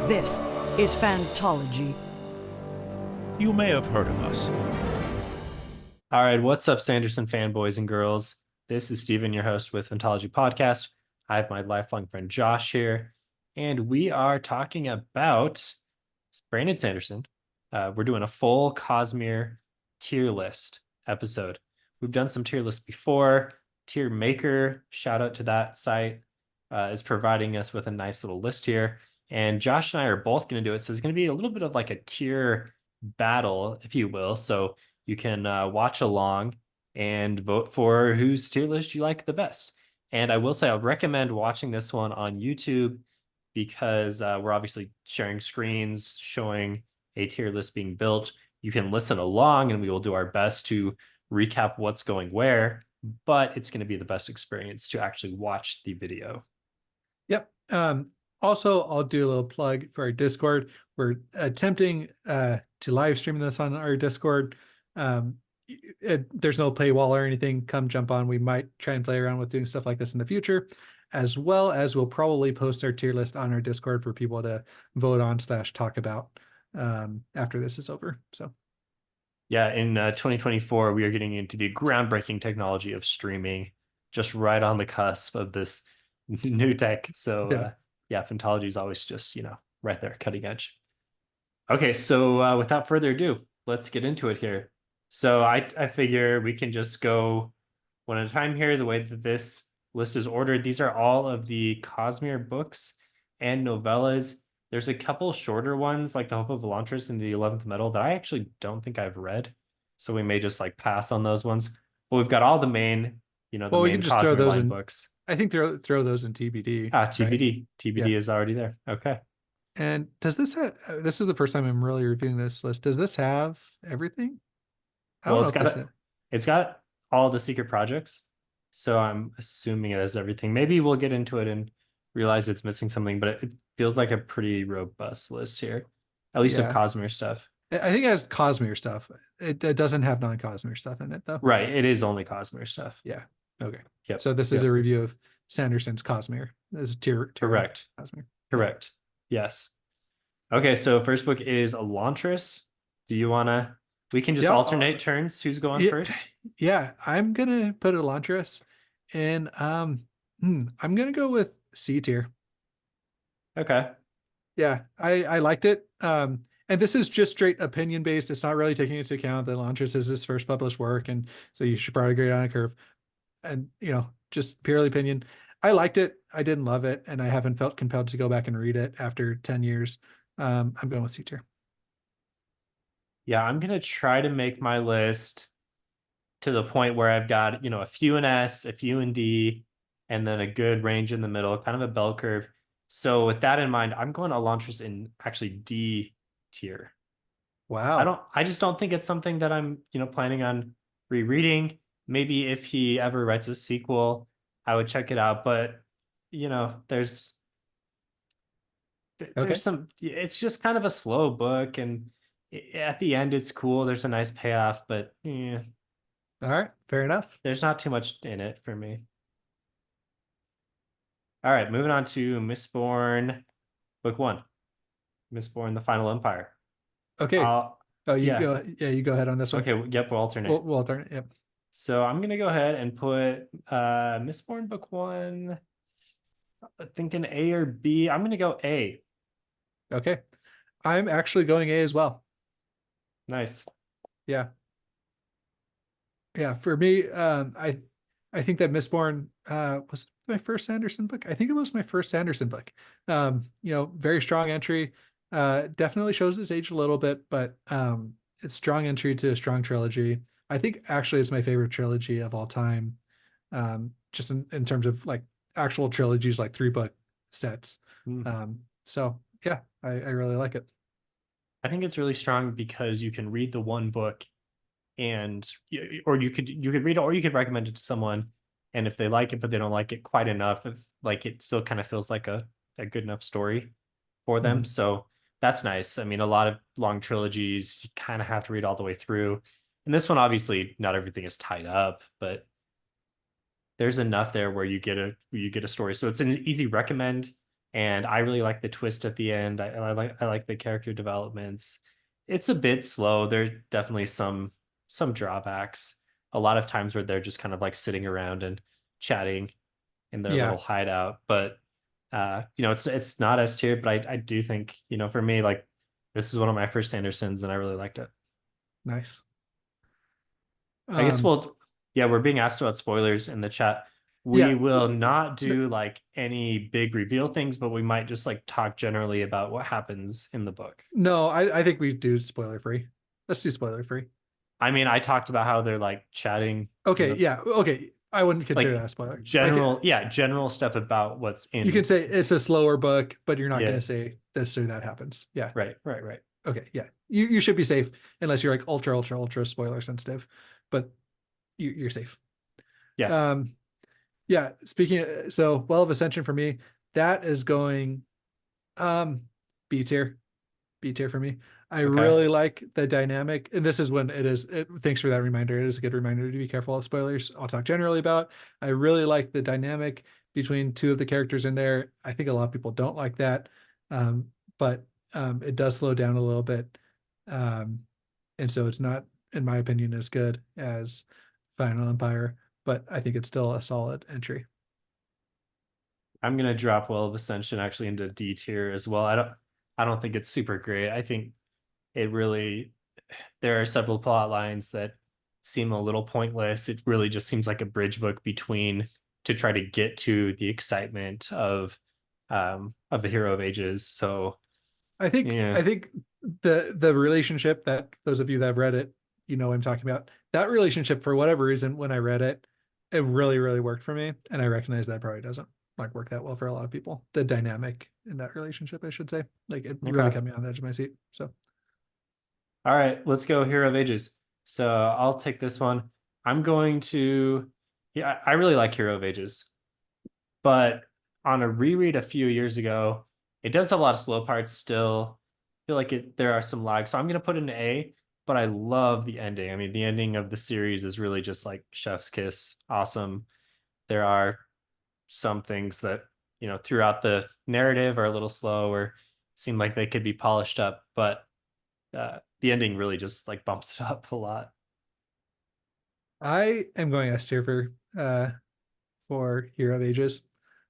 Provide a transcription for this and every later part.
This is Fantology. You may have heard of us. All right, what's up, Sanderson fanboys and girls? This is Steven, your host with Fantology Podcast. I have my lifelong friend Josh here, and we are talking about Brandon Sanderson. We're doing a full Cosmere tier list episode. We've done some tier lists before. Tiermaker, shout out to that site, is providing us with a nice little list here. And Josh and I are both going to do it. So it's going to be a little bit of like a tier battle, if you will. So you can watch along and vote for whose tier list you like the best. And I will say, I would recommend watching this one on YouTube because we're obviously sharing screens, showing a tier list being built. You can listen along and we will do our best to recap what's going where, but it's going to be the best experience to actually watch the video. Yep. Also, I'll do a little plug for our Discord. We're attempting to live stream this on our Discord. There's no paywall or anything. Come jump on. We might try and play around with doing stuff like this in the future, as well as we'll probably post our tier list on our Discord for people to vote on / talk about after this is over. So yeah, in 2024, we are getting into the groundbreaking technology of streaming, just right on the cusp of this new tech. So yeah, Fantology is always just, right there, cutting edge. Okay, so without further ado, let's get into it here. So I figure we can just go one at a time here. The way that this list is ordered, these are all of the Cosmere books and novellas. There's a couple shorter ones like The Hope of Elantris and The 11th Metal that I actually don't think I've read. So we may just like pass on those ones. But we've got all the main, the we main can just Cosmere throw those line in books. I think throw those in TBD. TBD. Right? TBD is already there. Okay. And does this have, this is the first time I'm really reviewing this list. Does this have everything? It's got all the secret projects. So I'm assuming it has everything. Maybe we'll get into it and realize it's missing something, but it feels like a pretty robust list here, at least of Cosmere stuff. I think it has Cosmere stuff. It doesn't have non-Cosmere stuff in it, though. Right. It is only Cosmere stuff. Yeah. Okay. Yep. So this is a review of Sanderson's Cosmere. This is tier Correct. Cosmere. Correct. Yes. Okay. So first book is Elantris. Do you want to? We can just alternate turns. Who's going first? Yeah, I'm gonna put Elantris, and I'm gonna go with C tier. Okay. Yeah, I liked it. And this is just straight opinion based. It's not really taking into account that Elantris is his first published work, and so you should probably grade on a curve. And just purely opinion. I liked it. I didn't love it, and I haven't felt compelled to go back and read it after 10 years. I'm going with C tier. Yeah, I'm gonna try to make my list to the point where I've got, a few in S, a few in D, and then a good range in the middle, kind of a bell curve. So with that in mind, I'm going Elantris in actually D tier. Wow. I just don't think it's something that I'm, planning on rereading. Maybe if he ever writes a sequel, I would check it out. But, there's some, it's just kind of a slow book, and at the end it's cool. There's a nice payoff, but yeah. All right, fair enough. There's not too much in it for me. All right, moving on to Mistborn, book 1. Mistborn: The Final Empire. Okay. Go. Yeah, you go ahead on this one. Okay, yep, we'll alternate. We'll alternate, yep. So I'm gonna go ahead and put Mistborn book 1. Thinking A or B. I'm gonna go A. Okay. I'm actually going A as well. Nice. Yeah. Yeah, for me, I think that Mistborn was my first Sanderson book. I think it was my first Sanderson book. Very strong entry. Definitely shows his age a little bit, but it's strong entry to a strong trilogy. I think actually it's my favorite trilogy of all time. Just in terms of like actual trilogies, like 3-book sets. So yeah, I really like it. I think it's really strong because you can read the one book or you could read it, or you could recommend it to someone, and if they like it but they don't like it quite enough, it still kind of feels like a good enough story for them. So that's nice. I mean, a lot of long trilogies you kind of have to read all the way through, and this one obviously not everything is tied up, but there's enough there where you get a story. So it's an easy recommend. and I really like the twist at the end. I like the character developments. It's a bit slow. There's definitely some drawbacks. A lot of times where they're just kind of like sitting around and chatting in their Yeah, little hideout. But it's not S tier, but I do think, for me, like this is one of my first Sandersons and I really liked it. nice. I guess Um, yeah, we're being asked about spoilers in the chat. We yeah, will not do like any big reveal things, but we might just like talk generally about what happens in the book. no, I think we do spoiler free. Let's do spoiler free. I mean, I talked about how they're like chatting in Okay, the yeah, okay. I wouldn't consider that like a spoiler. general stuff about what's You can in. say it's a slower book, but you're not going Yeah, to say this or that happens. Yeah. right. Okay. Yeah. You should be safe unless you're like ultra spoiler sensitive, but you're safe. Yeah. Um, yeah. So Well of Ascension for me, that is going um B tier. B tier for me. I Okay. really like the dynamic, and this is when thanks for that reminder. It is a good reminder to be careful of spoilers. I'll talk generally about. I really like the dynamic between two of the characters in there. I think a lot of people don't like that, but it does slow down a little bit, um, and so it's not, in my opinion, as good as Final Empire. But I think it's still a solid entry. I'm gonna drop Well of Ascension actually into D tier as well. I don't think it's super great. I think it really there are several plot lines that seem a little pointless. It really just seems like a bridge book between to try to get to the excitement of the Hero of Ages. So I yeah, think the relationship, that those of you that have read it, you know what I'm talking about. That relationship, for whatever reason, when I read it, it really, really worked for me. And I recognize that probably doesn't like work that well for a lot of people. The dynamic in that relationship, I should say. Like it really okay. kept me on the edge of my seat. So All right, let's go Hero of Ages. So I'll take this one. I'm going to yeah, I really like Hero of Ages. But on a reread a few years ago, it does have a lot of slow parts still. I feel like there are some lags. So I'm gonna put it in A, but I love the ending. I mean, the ending of the series is really just like chef's kiss. Awesome. There are some things that, throughout the narrative are a little slow or seem like they could be polished up, but the ending really just like bumps it up a lot. I am going S tier for Hero of Ages.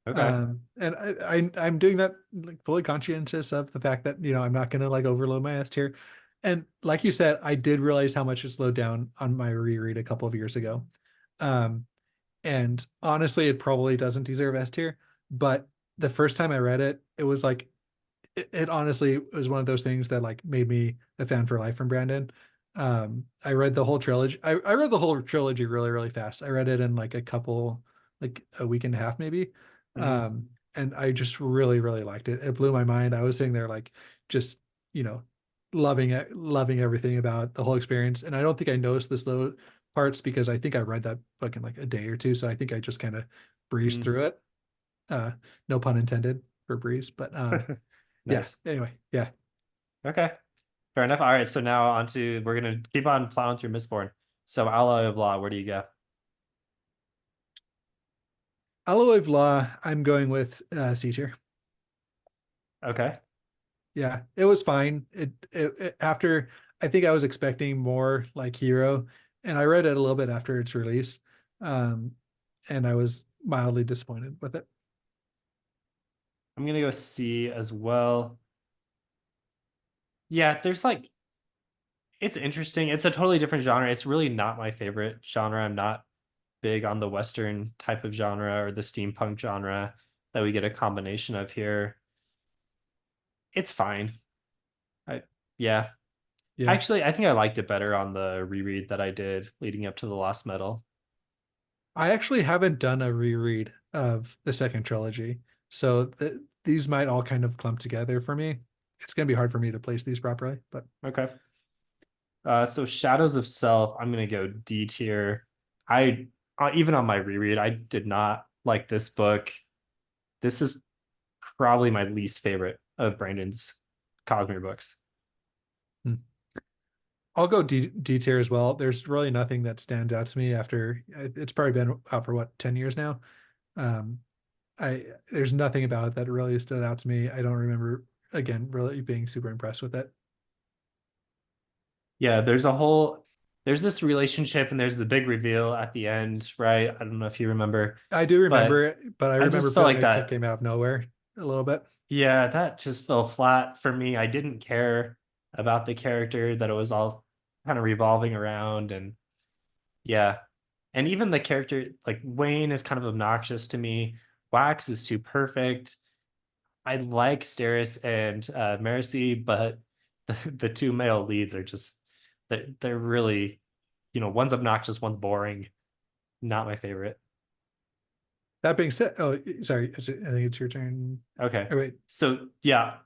Okay. And I'm doing that like fully conscientious of the fact that, I'm not gonna like overload my S tier. And like you said, I did realize how much it slowed down on my reread a couple of years ago. Um, and honestly, it probably doesn't deserve S tier, but the first time I read it, it was like it honestly was one of those things that like made me a fan for life from Brandon. I read the whole trilogy. I read the whole trilogy really, really fast. I read it in like a week and a half, maybe. Mhm. And I just really, really liked it. It blew my mind. I was sitting there like just, you know, loving it, loving everything about the whole experience. And I don't think I noticed the slow parts because I think I read that book in like a day or two. So I think I just kind of breezed Mm. through it. No pun intended for breeze, but yeah. Nice. Anyway, yeah. Okay. Fair enough. All right. So now we're gonna keep on plowing through Mistborn. So Alloy of Law, where do you go? Alloy of Law, I'm going with C tier. Okay. Yeah, it was fine. After I think I was expecting more like Hero, and I read it a little bit after its release, um, and I was mildly disappointed with it. I'm gonna go C as well. Yeah, there's like it's interesting. It's a totally different genre. It's really not my favorite genre. I'm not big on the Western type of genre or the steampunk genre that we get a combination of here. It's fine. I yeah. Yeah, Actually, I think I liked it better on the reread that I did leading up to the Lost Metal. I actually haven't done a reread of the second trilogy, so these might all kind of clump together for me. It's gonna be hard for me to place these properly, but Okay. So Shadows of Self, I'm gonna go D tier. I even on my reread, I did not like this book. This is probably my least favorite of Brandon's Cosmere books. hmm. I'll go D tier as well. There's really nothing that stands out to me after it's probably been out for what, 10 years now. Um, There's nothing about it that really stood out to me. I don't remember again really being super impressed with it. Yeah, there's this relationship and there's the big reveal at the end, right? I don't know if you remember, I do remember but it, but I I remember just felt feeling like like it that. came out of nowhere a little bit. Yeah, that just fell flat for me. I didn't care about the character that it was all kind of revolving around. And yeah. And even the character, like Wayne is kind of obnoxious to me. Wax is too perfect. I like Steris and Marcy, but the two male leads are just they're really, one's obnoxious, one's boring. Not my favorite. That being said, oh, sorry, I think it's your turn. Okay. Oh, wait, So yeah,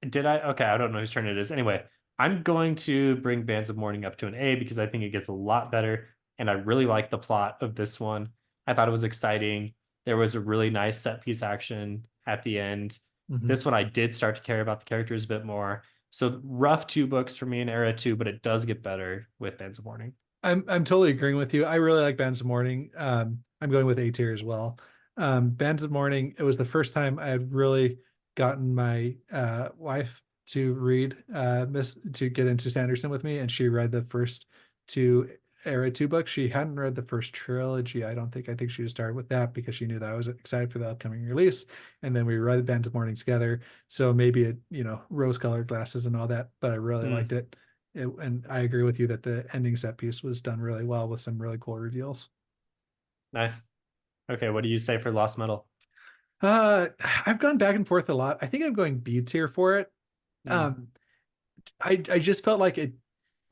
did I? Okay, I don't know whose turn it is. Anyway, I'm going to bring Bands of Mourning up to an A because I think it gets a lot better. And I really like the plot of this one. I thought it was exciting. There was a really nice set piece action at the end. mhm. This one, I did start to care about the characters a bit more. So rough 2 books for me in Era 2, but it does get better with Bands of Mourning. I'm totally agreeing with you. I really like Bands of Mourning. I'm going with A tier as well. Bands of Mourning, it was the first time I had really gotten my wife to read Miss to get into Sanderson with me, and she read the first two Era 2 books. She hadn't read the first trilogy, I don't think. I think she just started with that because she knew that I was excited for the upcoming release. And then we read Bands of Mourning together. So maybe it, rose-colored glasses and all that, but I really liked Mm, it. And I agree with you that the ending set piece was done really well with some really cool reveals. nice. Okay, what do you say for Lost Metal? I've gone back and forth a lot. I think I'm going B tier for it. Mm, Um, I just felt like it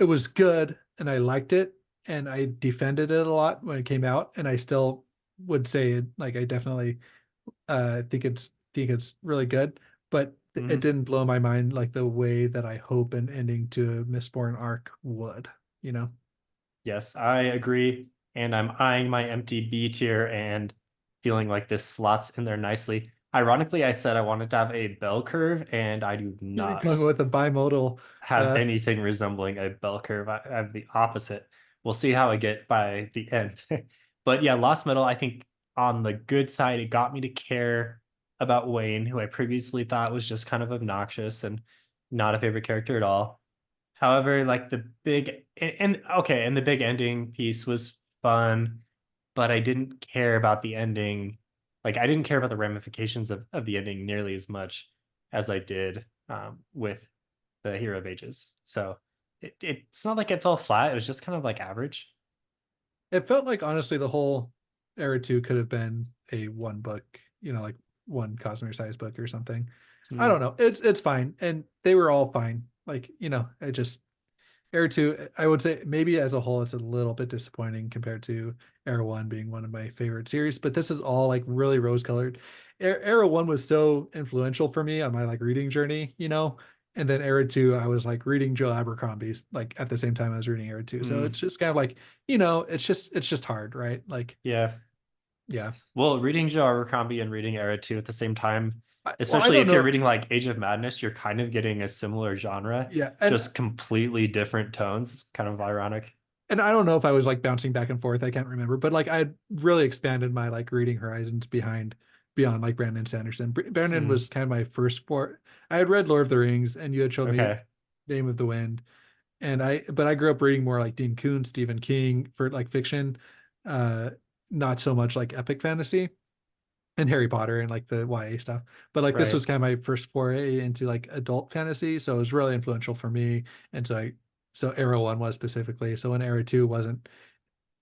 was good and I liked it and I defended it a lot when it came out, and I still would say it, like I definitely think it's really good, but it mhm. didn't blow my mind like the way that I hope an ending to Mistborn arc would, you know. Yes, I agree. And I'm eyeing my empty B tier and feeling like this slots in there nicely. Ironically, I said I wanted to have a bell curve, and I do You're not going with a bimodal. have anything resembling a bell curve. I have the opposite. We'll see how I get by the end. But yeah, Lost Metal, I think on the good side, it got me to care about Wayne, who I previously thought was just kind of obnoxious and not a favorite character at all. However, like the big and okay, and the big ending piece was fun, but I didn't care about the ending. Like I didn't care about the ramifications of the ending nearly as much as I did with the Hero of Ages. So it's not like it fell flat. It was just kind of like average. It felt like honestly the whole era two could have been a one book, like one Cosmere size book or something. I Mm, don't know. It's fine, and they were all fine. Like, I just Era 2, I would say maybe as a whole, it's a little bit disappointing compared to Era 1 being one of my favorite series, but this is all like really rose colored. Era 1 was so influential for me on my like reading journey, and then Era 2, I was like reading Joe Abercrombie's like at the same time I was reading Era 2. So it's mm, just kind of like, it's just hard, right? Like, yeah. yeah. Well, reading Joe Abercrombie and reading Era 2 at the same time, Well, I especially don't if you're know. reading like Age of Madness, you're kind of getting a similar genre, Yeah. And just completely different tones. It's kind of ironic. and I don't know if I was like bouncing back and forth. I can't remember, but like I really expanded my like reading horizons beyond like Brandon Sanderson. Brandon Mm, was kind of my first for. I had read Lord of the Rings, and you had showed me okay. Name of the Wind, but I grew up reading more like Dean Koontz, Stephen King for like fiction, uh, not so much like epic fantasy and Harry Potter and like the YA stuff. But like this Right. was kind of my first foray into like adult fantasy, so it was really influential for me. And so Era 1 was specifically. So when Era 2 wasn't,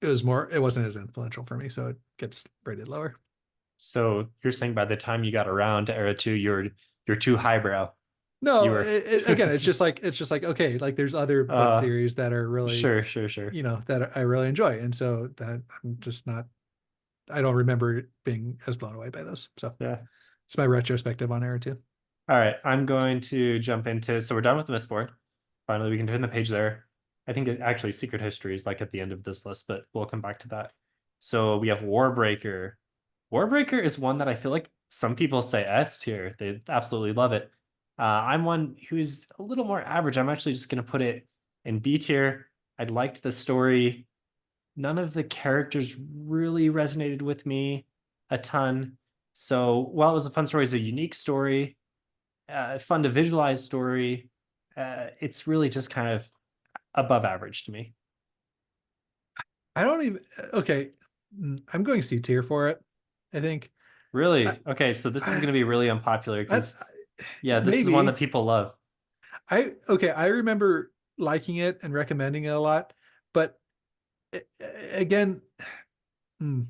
it wasn't as influential for me, so it gets rated lower. So you're saying by the time you got around to Era 2, you're too highbrow. You No, were again, it's just like okay, like there's other book uh series that are really, sure, sure, sure. that I really enjoy, and so that I'm just not. I don't remember being as blown away by those. So Yeah. it's my retrospective on Era 2. All right, I'm going to jump into so we're done with the Mistborn. Finally, we can turn the page there. I think actually Secret History is like at the end of this list, but we'll come back to that. So we have Warbreaker. Warbreaker is one that I feel like some people say S tier. They absolutely love it. I'm one who's a little more average. I'm actually just going to put it in B tier. I liked the story. None of the characters really resonated with me a ton. So while it was a fun story, it's a unique story, fun to visualize story. It's really just kind of above average to me. I don't even okay. I'm going C tier for it. I think I, Really? Okay, so this is I, going to be really unpopular I because, yeah, this is one that maybe people love. I remember liking it and recommending it a lot, but again, hmm,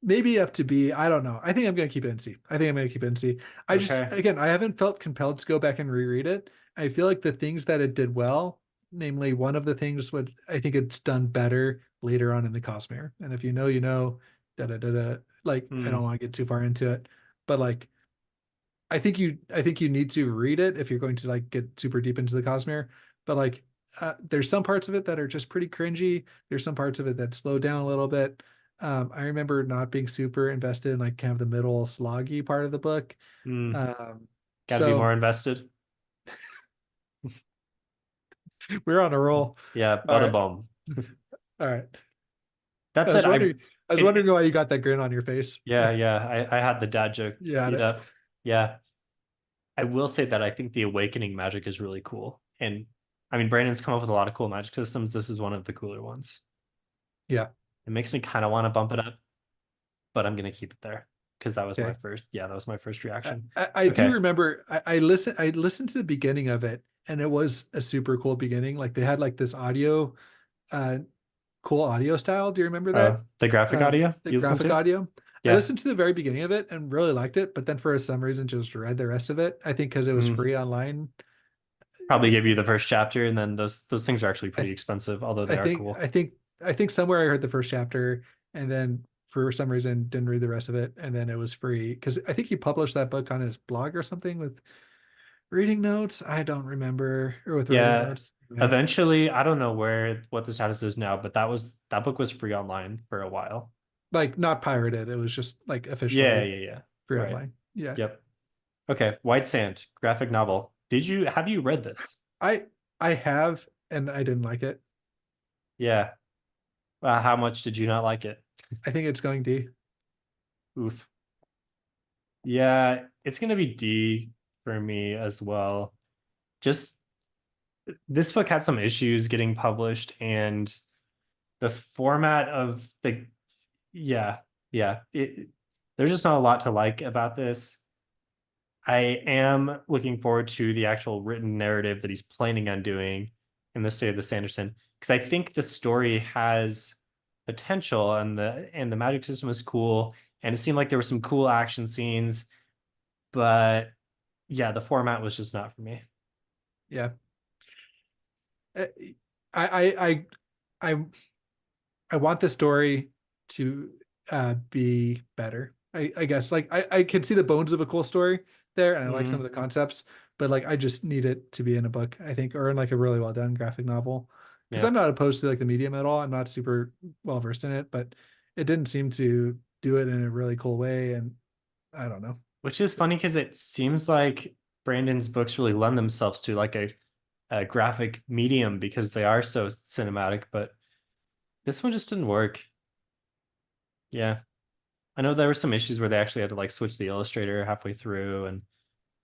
maybe up to B. I don't know. I think I'm going to keep it in C. I think I'm going to keep it in C. I just, Okay. again, I haven't felt compelled to go back and reread it. I feel like the things that it did well, namely one of the things would, I think it's done better later on in the Cosmere. And if you know, you know, da da da da. Like, I Hmm. don't want to get too far into it, but like, I think you need to read it if you're going to like get super deep into the Cosmere. But like, there's some parts of it that are just pretty cringy. There's some parts of it that slow down a little bit. I remember not being super invested in like kind of the middle sloggy part of the book. Hmm. Um, Got to be more so invested. we're on a roll. Yeah, All bada right, bomb. all right. That said, I was it wondering why you got that grin on your face. yeah, I had the dad joke You had queued it. up. Yeah, I will say that I think the awakening magic is really cool. And I mean, Brandon's come up with a lot of cool magic systems. This is one of the cooler ones. Yeah. It makes me kind of want to bump it up, but I'm gonna keep it there because that was my Okay. first. Yeah, that was my first reaction. I do Okay. remember I listened to the beginning of it and it was a super cool beginning. Like they had like this audio uh cool audio style. Do you remember that? Oh, the graphic audio The you listen graphic to? audio. I Yeah. listened to the very beginning of it and really liked it, but then for some reason just read the rest of it. I think because it was Mm. free online. Probably give you the first chapter, and then those things are actually I pretty expensive, although I they are think cool. I think somewhere I heard the first chapter and then for some reason didn't read the rest of it and then it was free because I think he published that book on his blog or something with reading notes. I don't remember, or with writing Yeah. notes. Yeah. Eventually, I don't know what the status is now, but that book was free online for a while. Like not pirated. It was just like Yeah, officially yeah, yeah. free Right. online. Yeah. Yep. Okay. White Sand, graphic novel. Have you read this? I I have and I didn't like it. Yeah. How much did you not like it? I think it's going D. Oof. Yeah, it's gonna be D for me as well. Just this book had some issues getting published, and the format of yeah, yeah. There's just not a lot to like about this. I am looking forward to the actual written narrative that he's planning on doing in the state of the Sanderson, because I think the story has potential, and the magic system is cool, and it seemed like there were some cool action scenes, but yeah, the format was just not for me. Yeah. Uh, I I I want the story to be better. I guess like I can see the bones of a cool story there and I like some of Mm, the concepts, but like I just need it to be in a book, I think, or in like a really well done graphic novel. Because yeah, I'm not opposed to like the medium at all. I'm not super well versed in it, but it didn't seem to do it in a really cool way. And I don't know. which is funny because it seems like Brandon's books really lend themselves to like a graphic medium because they are so cinematic, but this one just didn't work. Yeah. I know there were some issues where they actually had to like switch the illustrator halfway through, and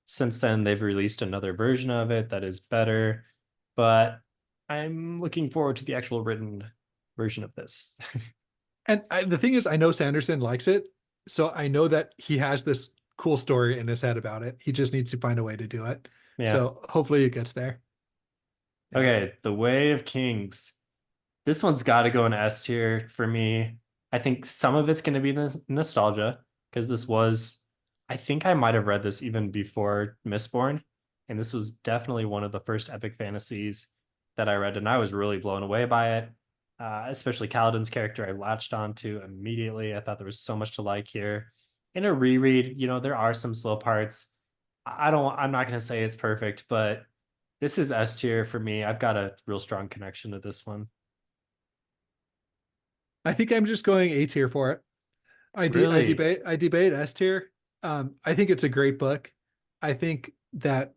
since then they've released another version of it that is better, but I'm looking forward to the actual written version of this. And the thing is, I know Sanderson likes it, so I know that he has this cool story in his head about it. He just needs to find a way to do it. Yeah. So hopefully it gets there. Yeah. Okay, The Way of Kings. This one's got to go in S tier for me. I think some of it's going to be the nostalgia because I think I might have read this even before Mistborn. And this was definitely one of the first epic fantasies that I read. And I was really blown away by it. Especially Kaladin's character, I latched onto immediately. I thought there was so much to like here. In a reread, there are some slow parts. I'm not going to say it's perfect, but this is S tier for me. I've got a real strong connection to this one. I think I'm just going A tier for it. Really? I debate S tier. I think it's a great book. I think that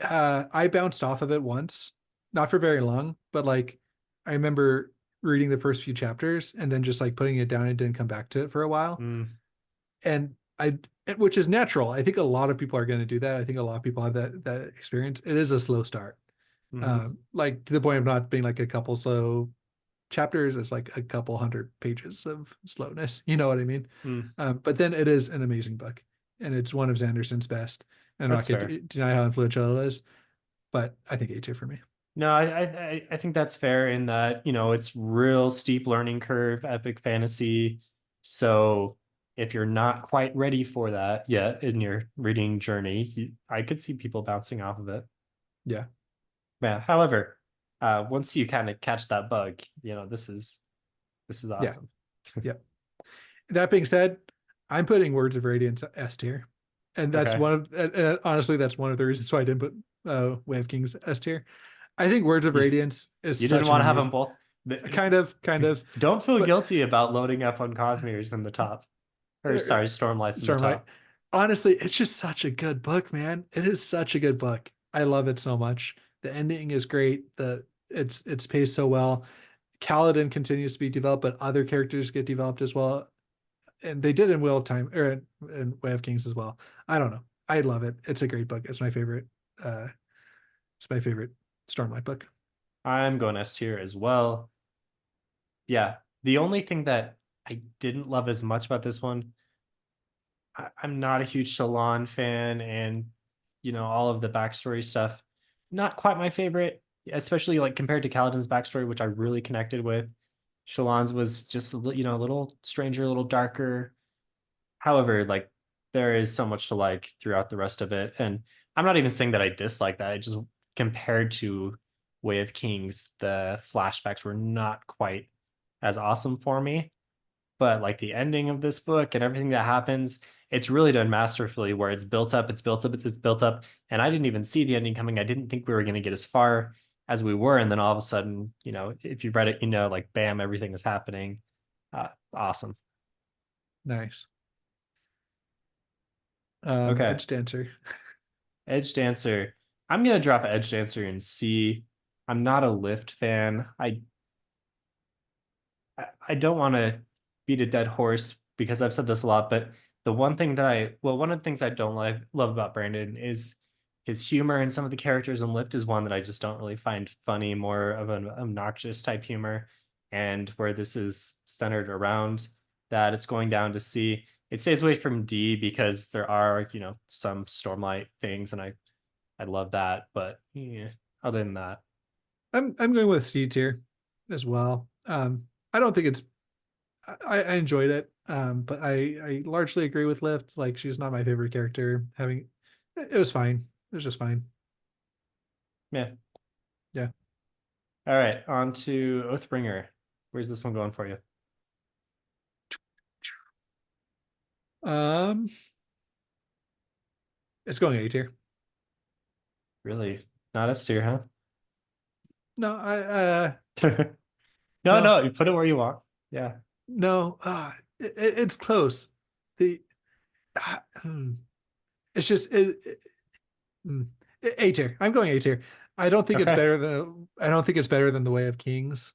I bounced off of it once, not for very long, but like I remember reading the first few chapters and then just like putting it down and didn't come back to it for a while. And which is natural. I think a lot of people are going to do that. I think a lot of people have that experience. It is a slow start. Like to the point of not being like a couple slow chapters. It's like a couple hundred pages of slowness. You know what I mean? But then it is an amazing book, and it's one of Sanderson's best. And I'm That's not going to deny how influential it is, but I think A tier for me. No, I think that's fair in that, it's real steep learning curve, epic fantasy. So if you're not quite ready for that yet in your reading journey, I could see people bouncing off of it. Yeah. Yeah. However, once you kind of catch that bug, this is awesome. Yeah. That being said, I'm putting Words of Radiance S tier, and that's Okay. honestly, that's one of the reasons why I didn't put Way of Kings S tier. I think Words of Radiance is You such didn't an want to have them amazing, both. kind of. Don't feel But guilty about loading up on Cosmere's in the top. Or sorry, Stormlight's in the Stormlight. top. Honestly, it's just such a good book, man. It is such a good book. I love it so much. The ending is great. It's paced so well. Kaladin continues to be developed, but other characters get developed as well. And they did in Wheel of Time or in Way of Kings as well. I don't know. I love it. It's a great book. It's my favorite. It's my favorite Stormlight book. I'm going S tier as well. Yeah. The only thing that I didn't love as much about this one, I'm not a huge Shallan fan, and all of the backstory stuff, not quite my favorite, especially like compared to Kaladin's backstory, which I really connected with. Shallan's was just a little stranger, a little darker. However, like there is so much to like throughout the rest of it. And I'm not even saying that I dislike that. I just compared to Way of Kings, the flashbacks were not quite as awesome for me. But like the ending of this book and everything that happens, it's really done masterfully where it's built up, it's built up, it's built up. And I didn't even see the ending coming. I didn't think we were going to get as far as we were. And then all of a sudden, if you've read it, like bam, everything is happening. Awesome. Nice. Okay. Edge Dancer. Edge Dancer. I'm gonna drop Edge Dancer in C. I'm not a Lift fan. I don't want to beat a dead horse because I've said this a lot, but one of the things I don't love about Brandon is his humor, and some of the characters in Lift is one that I just don't really find funny, more of an obnoxious type humor. And where this is centered around that, it's going down to C. It stays away from D because there are, some Stormlight things, and I love that. But yeah, other than that, I'm going with C tier as well. I don't think I enjoyed it. But I largely agree with Lift. Like she's not my favorite character. It was fine. It was just fine. yeah. Yeah. All right, on to Oathbringer. Where's this one going for you? It's going A tier. Really? Not S tier, huh? No, No, you put it where you want. Yeah. no, it's close. The it's just A tier. I'm going A tier. I don't think Okay. I don't think it's better than The Way of Kings.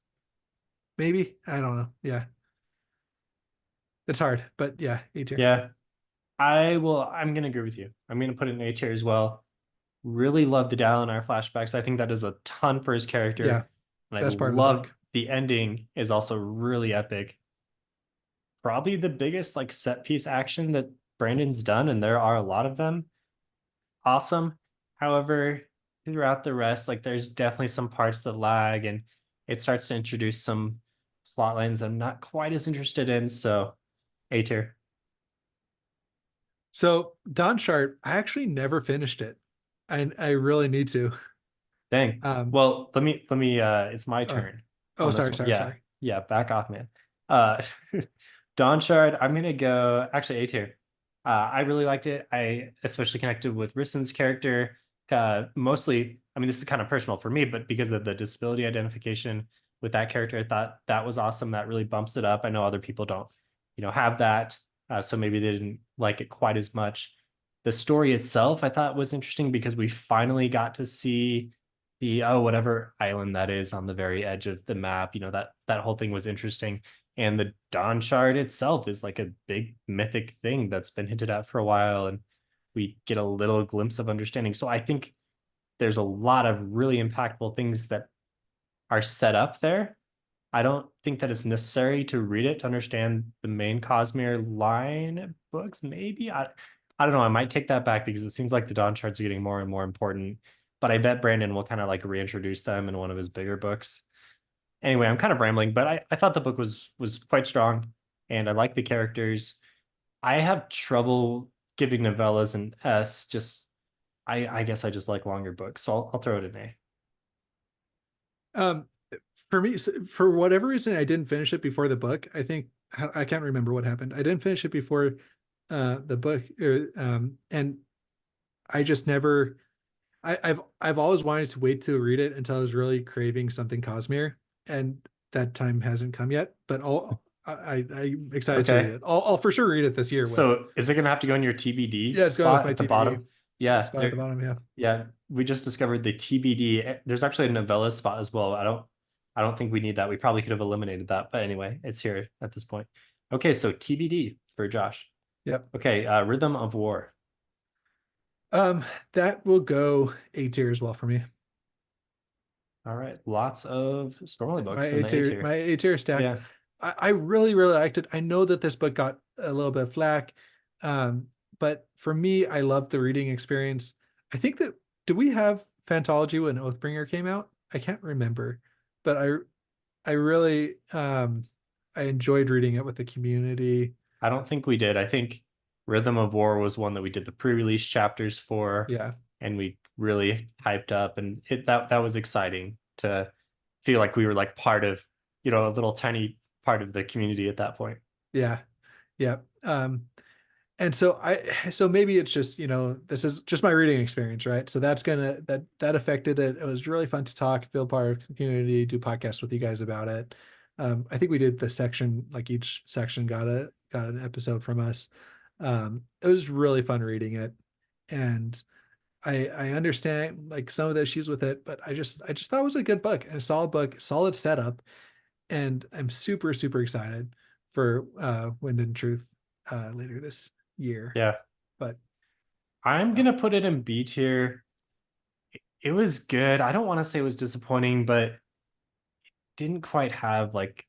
Maybe. I don't know. Yeah. It's hard, but yeah, A tier. Yeah. I'm gonna agree with you. I'm gonna put it in A tier as well. Really love the Dalinar flashbacks. I think that is a ton for his character. Yeah. And Best I part of the love book. the ending is also really epic. Probably the biggest like set piece action that Brandon's done, and there are a lot of them. Awesome. However, throughout the rest, like there's definitely some parts that lag, and it starts to introduce some plot lines I'm not quite as interested in. So A tier. So Don Sharp, I actually never finished it. I really need to. Dang. Um Well, let me it's my uh, turn oh on this sorry, one. sorry, Yeah. sorry. Yeah, back off, man. Uh Dawn Shard, I'm gonna go actually A tier. I really liked it. I especially connected with Rissen's character. Mostly, I mean, this is kind of personal for me, but because of the disability identification with that character, I thought that was awesome. That really bumps it up. I know other people don't, have that. So maybe they didn't like it quite as much. The story itself, I thought was interesting because we finally got to see the whatever island that is on the very edge of the map. That whole thing was interesting. And the Dawn Shard itself is like a big mythic thing that's been hinted at for a while, and we get a little glimpse of understanding. So I think there's a lot of really impactful things that are set up there. I don't think that it's necessary to read it to understand the main Cosmere line books. Maybe I don't know. I might take that back because it seems like the Dawn Shards are getting more and more important. But I bet Brandon will kind of like reintroduce them in one of his bigger books. Anyway, I'm kind of rambling, but I thought the book was quite strong, and I like the characters. I have trouble giving novellas an S. Just I guess I just like longer books, so I'll throw it an A. Um, for me, for whatever reason, I didn't finish it before the book. I think I can't remember what happened. I didn't finish it before the book, and I just never. I've always wanted to wait to read it until I was really craving something Cosmere, and that time hasn't come yet. But I'm excited to read Okay. it. I'll for sure read it this year. So is it gonna have to go in your TBD Yeah, it's going with spot my at the TBD. bottom? Yeah, Spot at the bottom. Yeah. yeah. We just discovered the TBD. There's actually a novella spot as well. I don't think we need that. We probably could have eliminated that, but anyway, it's here at this point. Okay, so TBD for Josh. Yep. Okay, Rhythm of War. That will go A tier as well for me. All right, lots of Stormlight My books in A the A tier, tier. my A tier stack. Yeah, I really, really liked it. I know that this book got a little bit of flack. But for me, I loved the reading experience. I think that did we have Fantology when Oathbringer came out? I can't remember, but I really I enjoyed reading it with the community. I don't think we did. I think Rhythm of War was one that we did the pre-release chapters for, Yeah. and we really hyped up, and that was exciting to feel like we were like part of, a little tiny part of the community at that point. Yeah. Yeah. And so maybe it's just, this is just my reading experience, right? So that affected it. It was really fun to talk, feel part of the community, do podcasts with you guys about it. I think we did the section, like each section got an episode from us. It was really fun reading it. And I understand like some of the issues with it, but I just thought it was a good book and a solid book, solid setup. And I'm super, super excited for Wind and Truth later this year. Yeah, But I'm gonna put it in B tier. It was good. I don't want to say it was disappointing, but it didn't quite have like,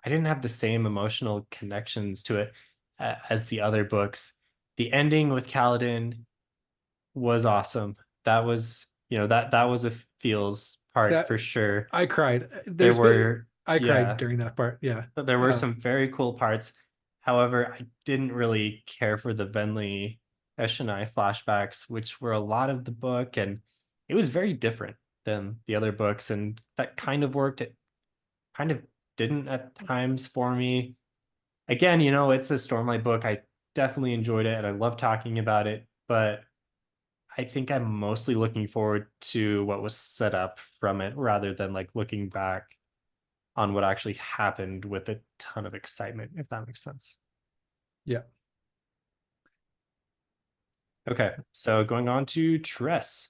I didn't have the same emotional connections to it as the other books. The ending with Kaladin was awesome. That was, that was a feels part that for sure. I cried. I cried during that part. Yeah. But there were some very cool parts. However, I didn't really care for the Venli Eshonai flashbacks, which were a lot of the book, and it was very different than the other books, and that kind of worked. It kind of didn't at times for me. Again, it's a Stormlight book. I definitely enjoyed it, and I love talking about it, but I think I'm mostly looking forward to what was set up from it rather than like looking back on what actually happened with a ton of excitement, if that makes sense. Yeah. Okay, so going on to Tress.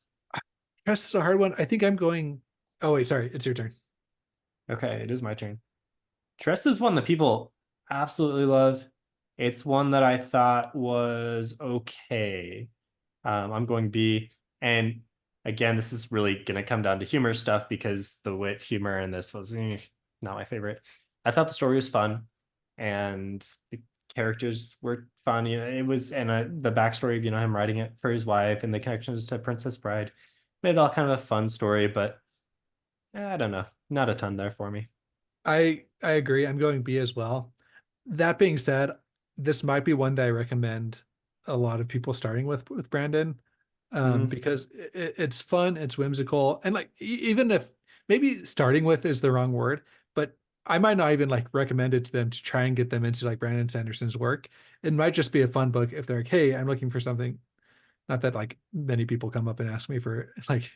Tress is a hard one. I think I'm going. Oh wait, sorry, it's your turn. Okay, it is my turn. Tress is one that people absolutely love. It's one that I thought was okay. I'm going B. And again, this is really going to come down to humor stuff because the wit humor in this was not my favorite. I thought the story was fun and the characters were fun. It was, and the backstory of, him writing it for his wife and the connections to Princess Bride made it all kind of a fun story, but I don't know. Not a ton there for me. I agree. I'm going B as well. That being said, this might be one that I recommend a lot of people starting with Brandon, because it's fun, it's whimsical, and like even if maybe starting with is the wrong word, but I might not even like recommend it to them to try and get them into like Brandon Sanderson's work. It might just be a fun book if they're like, hey, I'm looking for something. Not that like many people come up and ask me for like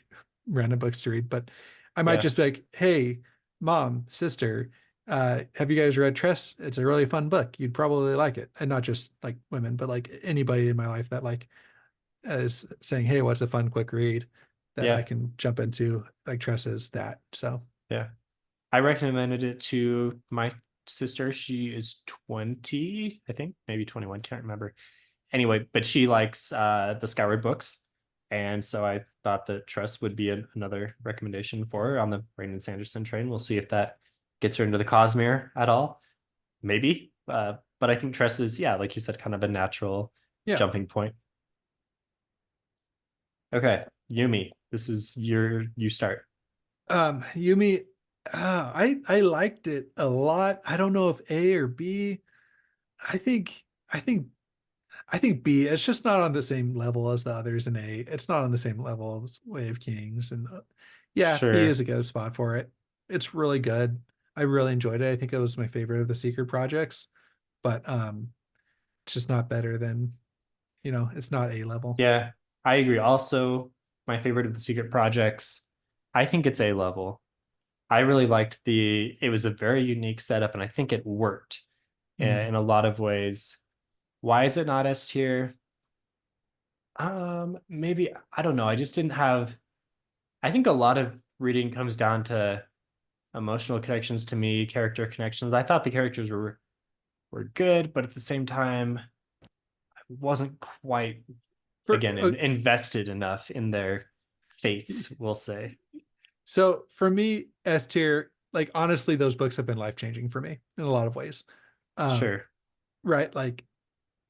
random books to read, but I might just be like, hey, mom, sister, have you guys read Tress? It's a really fun book. You'd probably like it. And not just like women, but like anybody in my life that like is saying, hey, what's a fun, quick read? that I Yeah. can jump into. Like Tress is that. So Yeah. I recommended it to my sister. She is 20, I think, maybe 21, can't remember. Anyway, but she likes the Skyward books. And so I thought that Tress would be another recommendation for her on the Brandon Sanderson train. We'll see if that gets her into the Cosmere at all. Maybe. But I think Tress is, yeah, like you said, kind of a natural yeah. jumping point. Okay, Yumi, this is you start. Yumi, I liked it a lot. I don't know if A or B. I think I think I think B. It's just not on the same level as the others in A. It's not on the same level as Way of Kings, and yeah, B Sure. is a good spot for it. It's really good. I really enjoyed it. I think it was my favorite of the secret projects, but it's just not better than, it's not A level. Yeah, I agree. Also, my favorite of the secret projects, I think it's A level. I really liked it was a very unique setup, and I think it worked Mm. in a lot of ways. Why is it not S tier? Maybe I don't know. I just didn't have. I think a lot of reading comes down to emotional connections to me, character connections. I thought the characters were good, but at the same time, I wasn't quite For again invested enough in their fates, we'll say. So for me, S tier, like honestly, those books have been life changing for me in a lot of ways. Um, Sure. right, like,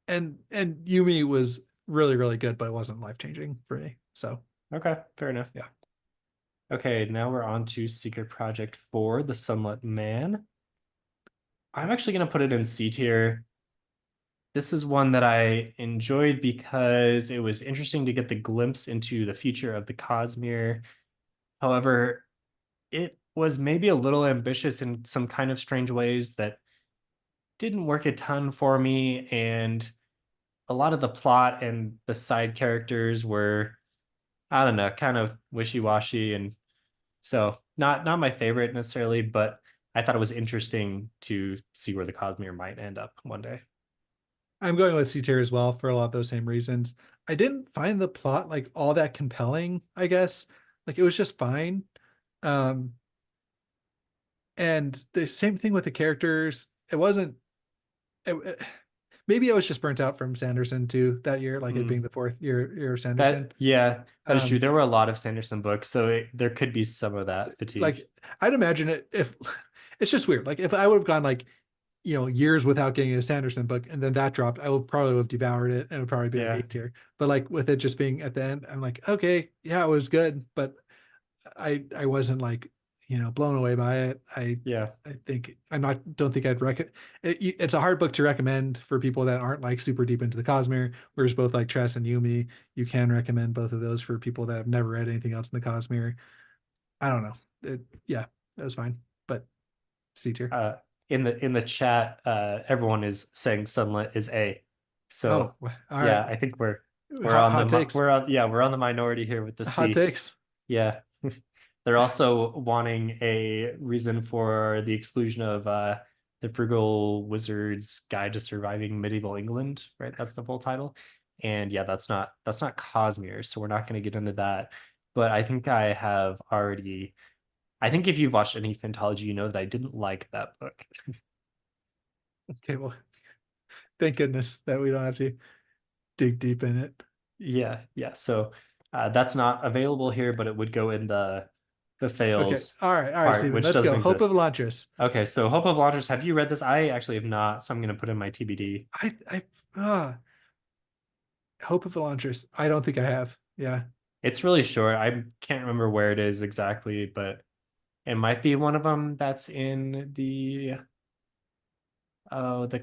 and Yumi was really really good, but it wasn't life changing for me. So Okay, fair enough. yeah. Okay, now we're on to Secret Project 4, The Sunlit Man. I'm actually going to put it in C tier. This is one that I enjoyed because it was interesting to get the glimpse into the future of the Cosmere. However, it was maybe a little ambitious in some kind of strange ways that didn't work a ton for me. And a lot of the plot and the side characters were, I don't know, kind of wishy-washy. And so not my favorite necessarily, but I thought it was interesting to see where the Cosmere might end up one day. I'm going with C tier as well for a lot of those same reasons. I didn't find the plot like all that compelling, I guess. Like it was just fine. Um, and the same thing with the characters. It wasn't maybe I was just burnt out from Sanderson too that year, like it being the fourth year of Sanderson. That is true. Um, There were a lot of Sanderson books, so there could be some of that fatigue. like I'd imagine it if it's just weird. Like if I would have gone like, years without getting a Sanderson book and then that dropped, I would probably have devoured it and it would probably be like Yeah. A tier. But like with it just being at the end, I'm like, okay, yeah, it was good, but I wasn't like, blown away by it. Yeah. I think I'm not don't think I'd recommend it's a hard book to recommend for people that aren't like super deep into the Cosmere, whereas both like Tress and Yumi, you can recommend both of those for people that have never read anything else in the Cosmere. I don't know. Yeah, that was fine, but C tier. Uh, in the chat, everyone is saying Sunlit is A. Oh, So all right. yeah, I think we're Hot, on hot takes. we're on the minority here with the Hot C. takes. Yeah. They're also wanting a reason for the exclusion of the Frugal Wizard's Guide to Surviving Medieval England, right? That's the full title. And yeah, that's not Cosmere, so we're not going to get into that. But I think I think if you've watched any Phantology, you know that I didn't like that book. Okay, well, thank goodness that we don't have to dig deep in it. Yeah, yeah. So that's not available here, but it would go in the Okay. fails All right, part, Stephen. which Let's doesn't go. Hope of exist. Elantris. Okay, so Hope of Launchers, have you read this? I actually have not, so I'm going to put in my TBD. I Hope of Elantris. I don't think I have. Yeah. It's really short. I can't remember where it is exactly, but it might be one of them that's in the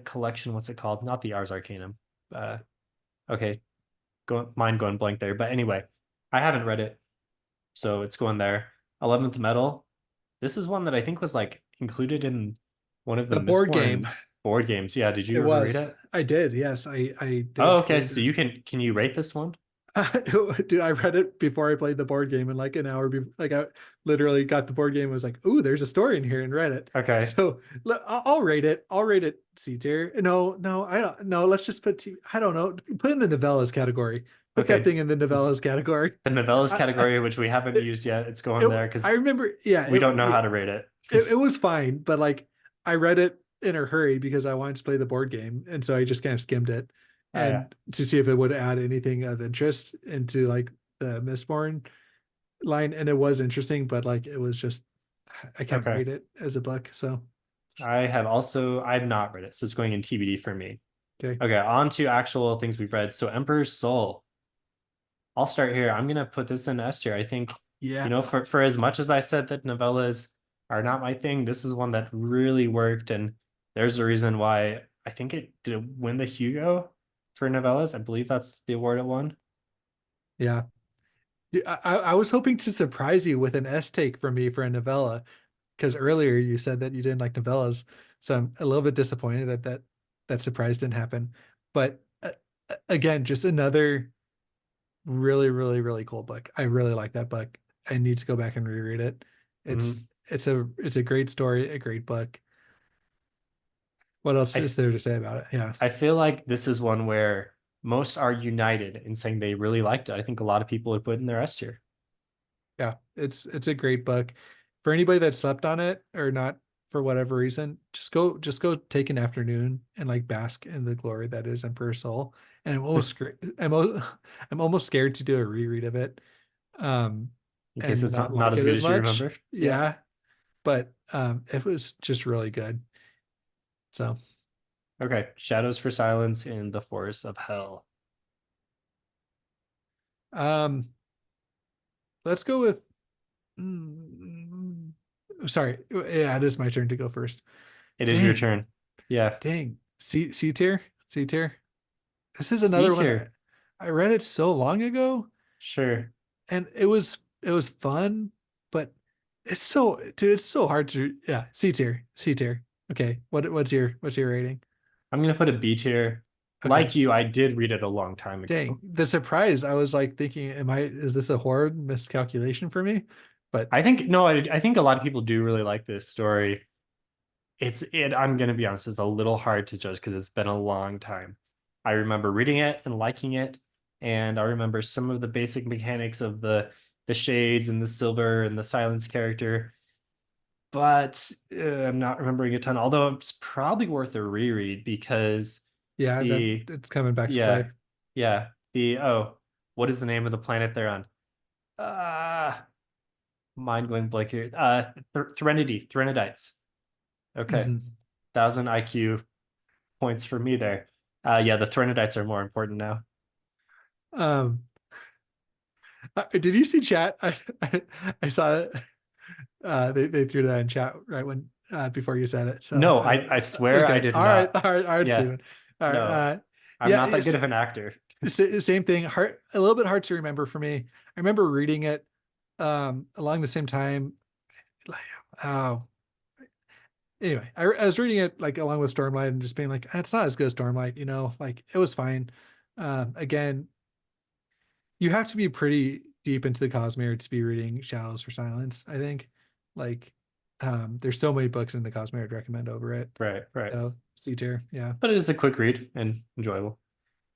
collection. What's it called? Not the Ars Arcanum. Uh, okay, mind going blank there. But anyway, I haven't read it, so it's going there. 11th Metal. This is one that I think was like included in one of the The board game. Mistborn board games. Yeah, did It you ever read was. it? I did. Yes, I Oh, did okay. read So it. can you rate this one? Dude, I read it before I played the board game, and like an hour before, like I literally got the board game and was like, "Ooh, there's a story in here," and read it. Okay. So I'll rate it. I'll rate it C tier. No, no, I don't. No, let's just put I don't know. Put in the novellas category. Put that Okay. thing in the novellas category. The novellas I, category, which we haven't it, used yet, it's going there I because remember. Yeah, we don't know how to rate it. it was fine, but like I read it in a hurry because I wanted to play the board game, and so I just kind of skimmed it Oh yeah. and to see if it would add anything of interest into like the Mistborn line, and it was interesting, but like it was just I can't Okay. rate it as a book. So I've not read it, so it's going in TBD for me. okay, Okay, on to actual things we've read. So Emperor's Soul. I'll start here. I'm gonna put this in S tier. I think, yeah, for as much as I said that novellas are not my thing, this is one that really worked, and there's a reason why I think it did win the Hugo for novellas. I believe that's the award it won. yeah. I was hoping to surprise you with an S take from me for a novella because earlier you said that you didn't like novellas, so I'm a little bit disappointed that that surprise didn't happen. But again, just another really, really, really cool book. I really like that book. I need to go back and reread it. It's Mhm. it's a great story, a great book. What else I is there to say about it? Yeah. I feel like this is one where most are united in saying they really liked it. I think a lot of people would put it in their S tier. Yeah. It's a great book. For anybody that slept on it or not for whatever reason, just go take an afternoon and like bask in the glory that is Emperor Soul. And I'm almost scared to do a reread of it. Um In case and it's not not like as it good as as you much. remember. Yeah. Yeah. But it was just really good. So Okay. Shadows for Silence in the Forest of Hell. um let's go with mm, sorry. Yeah, it is my turn to go first. It is your Dang, turn. Yeah. dang. C tier? C tier. This is C another one tier. I read it so long ago Sure. and it was fun, but it's so hard to yeah, C tier. C tier. Okay. What's your rating? I'm gonna put a B tier. Okay. Like you, I did read it a long time Dang. ago. The surprise, I was like thinking, is this a horrid miscalculation for me? But I think no, I think a lot of people do really like this story. I'm gonna be honest, it's a little hard to judge because it's been a long time. I remember reading it and liking it, and I remember some of the basic mechanics of the shades and the silver and the silence character, but I'm not remembering a ton. Although it's probably worth a reread because yeah, that the it's coming back to yeah, play. yeah, the oh, what is the name of the planet they're on? Uh mind going blank here. Threnodites. Okay, Mhm. 1,000 IQ points for me there. Yeah, the Threnodites are more important now. Um, did you see chat? I saw it. They threw that in chat right when before you said it. So No, I don't. I swear I Okay. did All right. not. All right. All right, Yeah, Steven. All right. no, I'm Yeah. not that good of an actor. Same thing. Hard, a little bit hard to remember for me. I remember reading it along the same time. Like, oh, anyway, I was reading it like along with Stormlight and just being like, it's not as good as Stormlight. Like it was fine. Again, you have to be pretty deep into the Cosmere to be reading Shadows for Silence, I think. Like, there's so many books in the Cosmere I'd recommend over it. Right, right. So C tier, yeah. But it is a quick read and enjoyable.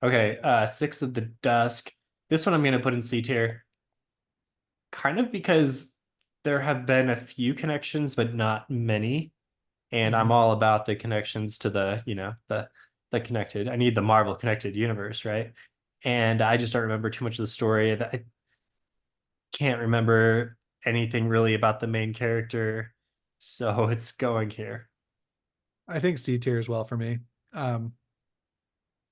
Okay, Six of the Dusk. This one I'm gonna put in C tier, kind of because there have been a few connections, but not many. And I'm Mhm. all about the connections to the connected. I need the Marvel connected universe, right? And I just don't remember too much of the story. I can't remember anything really about the main character, so it's going here. I think C tier as well for me. Um,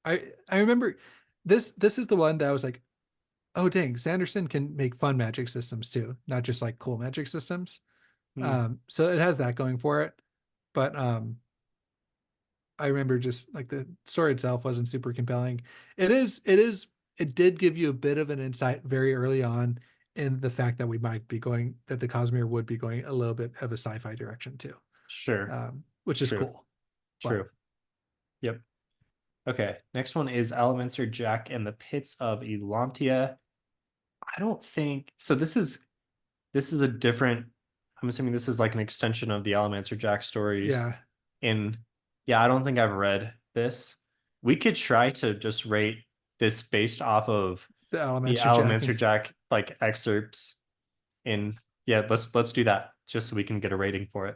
I remember this is the one that I was like, oh dang, Sanderson can make fun magic systems too, not just like cool magic systems. Hmm, So it has that going for it. But I remember just like the story itself wasn't super compelling. It did give you a bit of an insight very early on in the fact that that the Cosmere would be going a little bit of a sci-fi direction too, sure, which is true, cool. But true. Yep. Okay, next one is Allomancer Jack and the Pits of Elantia. I don't think so. This is a different. I'm assuming this is like an extension of the Allomancer Jack stories. Yeah, In Yeah, I don't think I've read this. We could try to just rate this based off of the the Allomancer Jack. Allomancer Jack like excerpts in yeah, let's do that just so we can get a rating for it.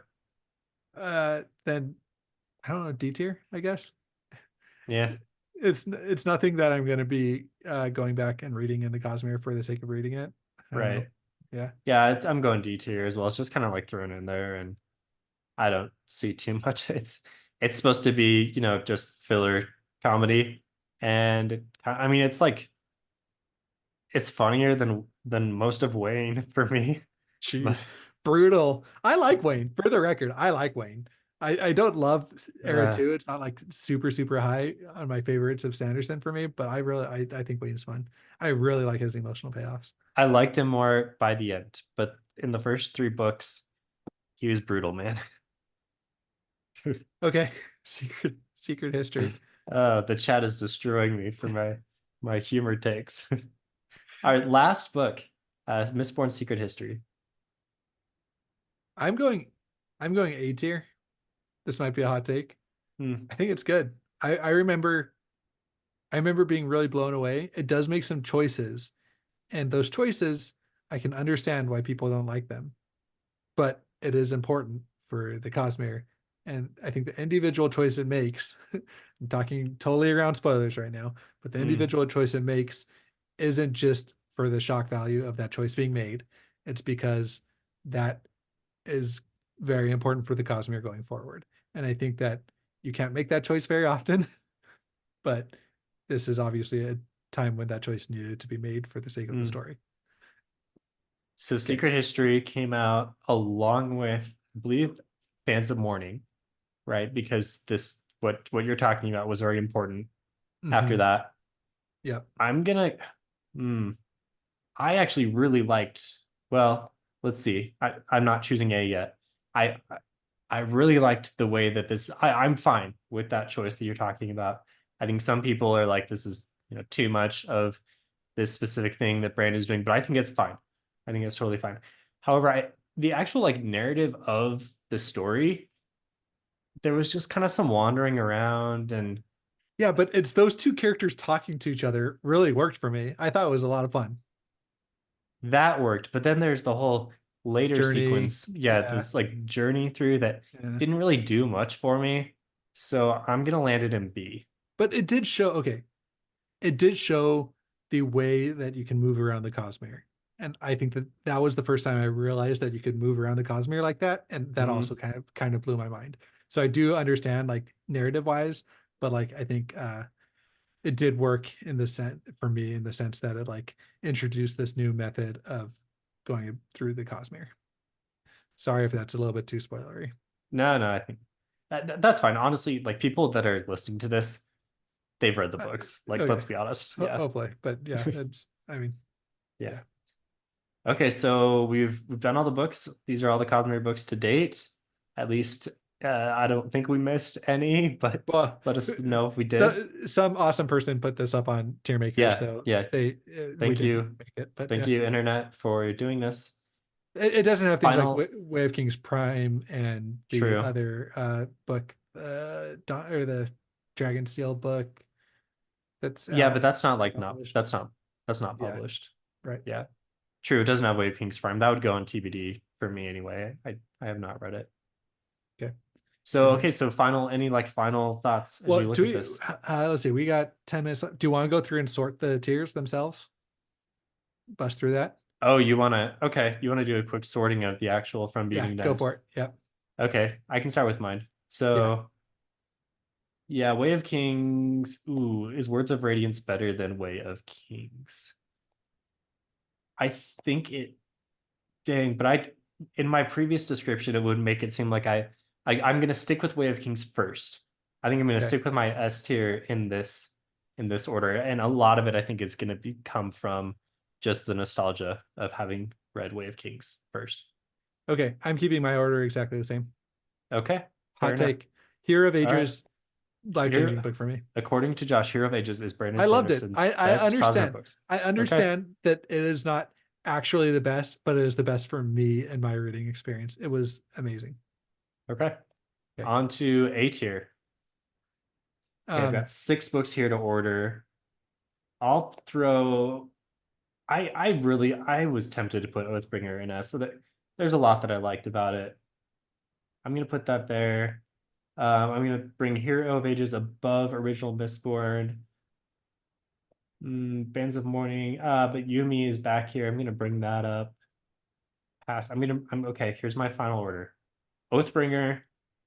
Then I don't know, D tier, I guess. Yeah, It's nothing that I'm going to be going back and reading in the Cosmere for the sake of reading it. I don't know. right. Yeah, Yeah, I'm going D tier as well. It's just kind of like thrown in there, and I don't see too much. It's supposed to be, just filler comedy, and I mean, it's like it's funnier than most of Wayne for me. jeez, But brutal. I like Wayne. For the record, I like Wayne. I don't love Era uh, 2. It's not like super high on my favorites of Sanderson for me, but I think Wayne's fun. I really like his emotional payoffs. I liked him more by the end, but in the first three books, he was brutal, man. Okay, secret history. The chat is destroying me for my humor takes. All right, last book, Mistborn Secret History. I'm going I'm going A tier. This might be a hot take. Hmm. I think it's good. I remember being really blown away. It does make some choices, and those choices I can understand why people don't like them, but it is important for the Cosmere. And I think the individual choice it makes, I'm talking totally around spoilers right now, but the Hmm. individual choice it makes isn't just for the shock value of that choice being made. It's because that is very important for the Cosmere going forward. And I think that you can't make that choice very often, but this is obviously a time when that choice needed to be made for the sake of the Hmm. story. So Okay. Secret History came out along with, I believe, Fans of Mourning, right? Because this what you're talking about was very important after Hmm. that. Yep. I'm gonna hmm, I actually really liked, well, let's see. I'm not choosing A yet. I I really liked the way that I'm fine with that choice that you're talking about. I think some people are like, this is, too much of this specific thing that Brand is doing, but I think it's fine. I think it's totally fine. However, the actual like narrative of the story, there was just kind of some wandering around, and Yeah, but it's those two characters talking to each other really worked for me. I thought it was a lot of fun. that worked. But then there's the whole later Journey. sequence, yeah, Yeah. this like journey through that Yeah. didn't really do much for me. So I'm gonna land it in B. But it did show, okay, it did show the way that you can move around the Cosmere. And I think that that was the first time I realized that you could move around the Cosmere like that. And that Hmm. also kind of blew my mind. So I do understand like narrative wise, but like I think it did work in the sense for me in the sense that it like introduced this new method of going through the Cosmere. Sorry if that's a little bit too spoilery. No, I think that's fine. Honestly, like people that are listening to this, they've read the Uh, books. Like, let's okay, be honest. Yeah. hopefully, but yeah, it's. I mean, Yeah. yeah. Okay, so we've done all the books. These are all the Cosmere books to date. At least I don't think we missed any, but Well, let us know if we did. so some awesome person put this up on Tiermaker, Yeah, so yeah. they we Thank didn't you. make it, but Thank yeah, you, Internet, for doing this. it doesn't have things like Final, Way of Kings Prime and the true. other book, or the Dragonsteel book that's Yeah, out but that's not like not published. that's not Yeah, published. right. Yeah. True, it doesn't have Wave King's Prime. That would go on TBD for me anyway. I have not read it. Okay. So So, okay, so any like final thoughts as well, you look do at we? this? Let's see. We got 10 minutes left. Do you want to go through and sort the tiers themselves? Bust through that. Oh, you wanna do a quick sorting of the actual from Yeah, beginning to go end. for it. Yeah, Okay, I can start with mine. yeah. So yeah, Way of Kings. Ooh, is Words of Radiance better than Way of Kings? I think it dang, but in my previous description, it would make it seem like I'm gonna stick with Way of Kings first. I think I'm gonna Okay. stick with my S tier in this order, and a lot of it I think is gonna come from just the nostalgia of having read Way of Kings first. Okay. I'm keeping my order exactly the same. Okay, fair Hot enough. take. Hero of All right. Ages life-changing book for me. According to Josh, Hero of Ages is Brandon I loved it. Sanderson's I best Cosmere understand. books. I understand that it is not actually the best, but it is the best for me and my reading experience. It was amazing. Okay. Okay. On to A tier. Okay, I've Um, got 6 books here to order. I'll throw. I was tempted to put Oathbringer in S, so that there's a lot that I liked about it. I'm gonna put that there. I'm gonna bring Hero of Ages above original Mistborn. Bands of Mourning. But Yumi is back here. I'm gonna bring that up. Pass. I'm okay. Here's my final order: Oathbringer,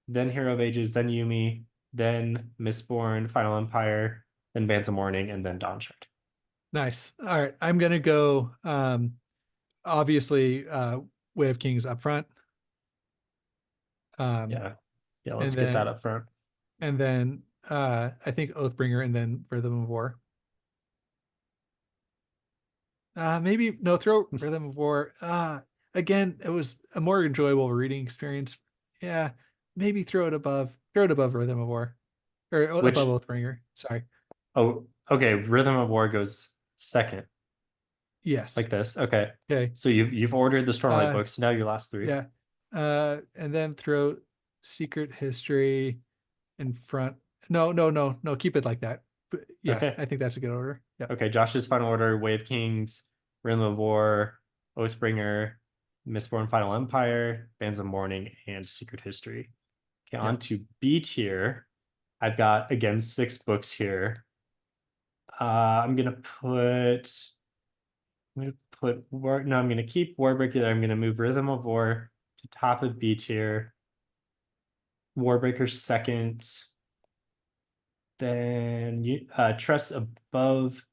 then Hero of Ages, then Yumi, then Mistborn, Final Empire, then Bands of Mourning, and then Dawnshard. nice. All right. I'm gonna go obviously Way of Kings up front. Yeah. And Let's get that then up front. and then I think Oathbringer and then Rhythm of War. Maybe no, throw Rhythm of War. Again, it was a more enjoyable reading experience. Yeah, maybe throw it above Rhythm of War, or Which above Oathbringer. Sorry. Oh, okay. Rhythm of War goes second, Yes. like this. Okay. Okay. So you've ordered the Stormlight Uh, books. Now your last 3. Yeah. And then throw Secret History in front. No. Keep it like that. But yeah, Okay. I think that's a good order. Yeah. Okay. Josh's final order: Way of Kings, Rhythm of War, Oathbringer, Mistborn, Final Empire, Bands of Mourning, and Secret History. Okay. On to B tier. I've got again 6 books here. I'm gonna keep Warbreaker there. I'm gonna move Rhythm of War to top of B tier. Warbreaker second. Then Tress above.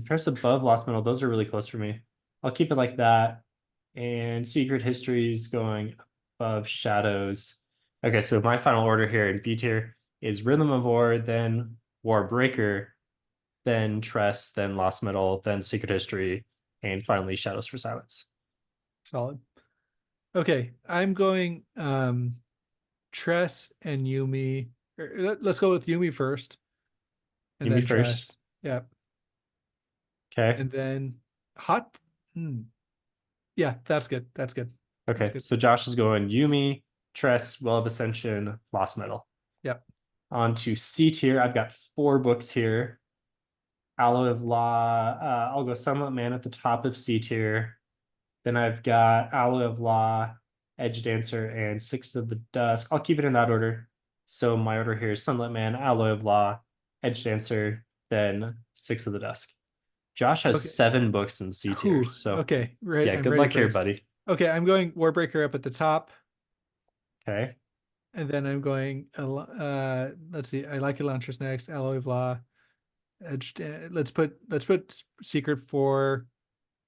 Tress above Lost Metal. Those are really close for me. I'll keep it like that. And Secret Histories going above Shadows. Okay, so my final order here in B tier is Rhythm of War, then Warbreaker, then Tress, then Lost Metal, then Secret History, and finally Shadows for Silence. Solid. Okay, I'm going Tress and Yumi. Let's go with Yumi first. And Yumi then first. Tress. Yep. Okay. And then Hot. Yeah, that's good. That's good. Okay. That's good. So Josh is going Yumi, Tress, Well of Ascension, Lost Metal. Yep. On to C tier. I've got 4 books here. Alloy of Law. I'll go Sunlit Man at the top of C tier. Then I've got Alloy of Law, Edge Dancer, and Six of the Dusk. I'll keep it in that order. So my order here is Sunlit Man, Alloy of Law, Edge Dancer, then Six of the Dusk. Josh has 7 books in C tier. So okay, right. Yeah, I'm good ready luck for here, this. buddy. Okay, I'm going Warbreaker up at the top. Okay. And then I'm going let's see, I like Elantris next, Alloy of Law, Edge. Let's put Secret for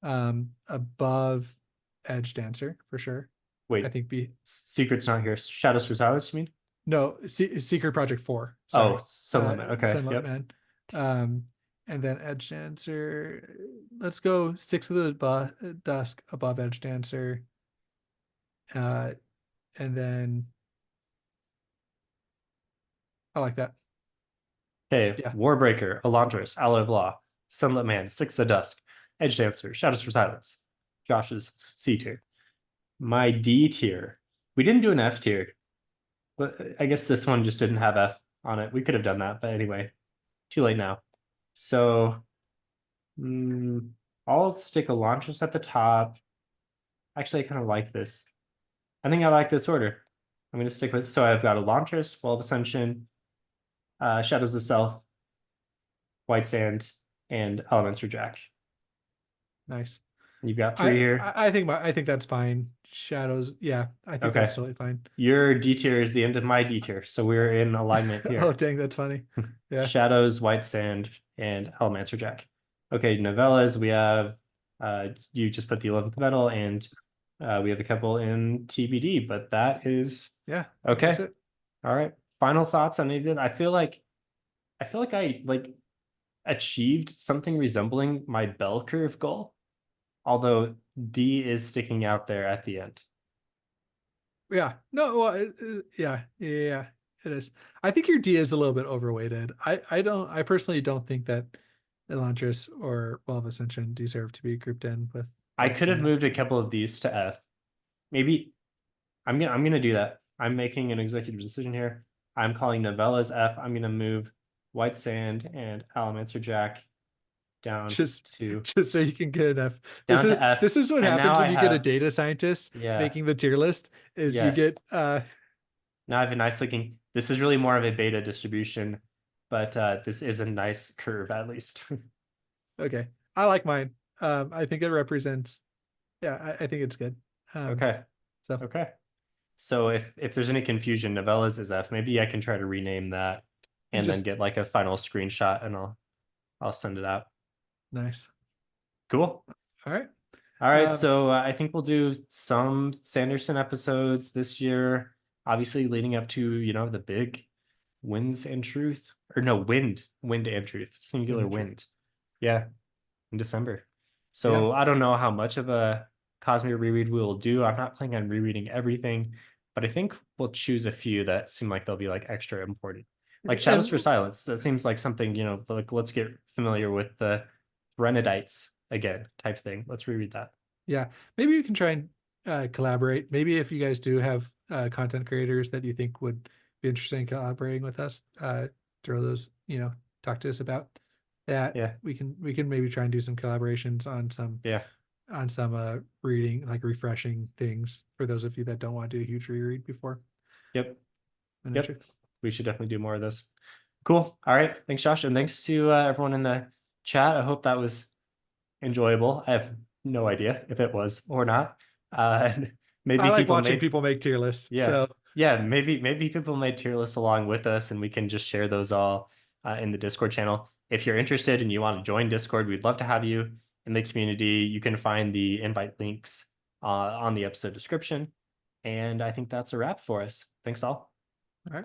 above Edge Dancer for sure. Wait, I think Secret's not here. Shadows for Silence, you mean? No, Secret Project 4. Sorry. Sunlit Man. Okay. Sunlit Man. And then Edge Dancer. Let's go Six of the Dusk above Edge Dancer. And then I like that. Okay. Yeah. Warbreaker, Elantris, Alloy of Law, Sunlit Man, Six of the Dusk, Edge Dancer, Shadows for Silence. Josh's C tier. My D tier. We didn't do an F tier, but I guess this one just didn't have F on it. We could have done that, but anyway, too late now. So I'll stick Elantris at the top. Actually, I kind of like this. I think I like this order. I'm going to stick with, so I've got Elantris, Well of Ascension, Shadows of Self, White Sand, and Elemental Jack. Nice. You've got 3 here. I think that's fine. Shadows. Yeah, I think that's totally fine. Your D tier is the end of my D tier, so we're in alignment here. Oh, dang, that's funny. Yeah. Shadows, White Sand, and Elemental Jack. Okay, novellas. We have you just put the 11th Metal, and we have a couple in TBD, but that is okay. That's it. All right. Final thoughts on any of this? I feel like I achieved something resembling my bell curve goal, although D is sticking out there at the end. Yeah. No. Well, yeah. It is. I think your D is a little bit overweighted. I personally don't think that Elantris or Well of Ascension deserve to be grouped in with I White could have Sand. moved a couple of these to F. Maybe I'm gonna do that. I'm making an executive decision here. I'm calling novellas F. I'm gonna move White Sand and Alamancer Jack down Just to just so you can get an F. down to F. This is what And now happens when I you get a have, data scientist yeah, making the tier list is you yes. get Now I have a nice looking. This is really more of a beta distribution, but this is a nice curve at least. okay. I like mine. I think it represents I think it's good. Okay. So Okay. So if there's any confusion, novellas is F. Maybe I can try to rename that and then just get like a final screenshot and I'll send it out. nice. Cool. All right. All right, Um, so I think we'll do some Sanderson episodes this year, obviously leading up to, the big Winds and Truth, or no, Wind and Truth, singular Wind and wind. Yeah, in December. Yeah. So I don't know how much of a Cosmere reread we will do. I'm not planning on rereading everything, but I think we'll choose a few that seem like they'll be like extra important. Like Shadows for And Silence. That seems like something, like let's get familiar with the Renedites again type thing. Let's reread that. yeah, maybe you can try and collaborate. Maybe if you guys do have content creators that you think would be interested in collaborating with us, throw those, talk to us about that. Yeah. We can maybe try and do some collaborations on some Yeah. reading, like refreshing things for those of you that don't want to do a huge reread before. Yep. And Yep. We should definitely do more of this. Cool. All right. Thanks, Josh. And thanks to everyone in the chat. I hope that was enjoyable. I have no idea if it was or not. Maybe I like people watching made, people make tier lists. yeah. So Yeah, maybe people made tier lists along with us and we can just share those all in the Discord channel. If you're interested and you want to join Discord, we'd love to have you in the community. You can find the invite links on the episode description. And I think that's a wrap for us. Thanks all. all right.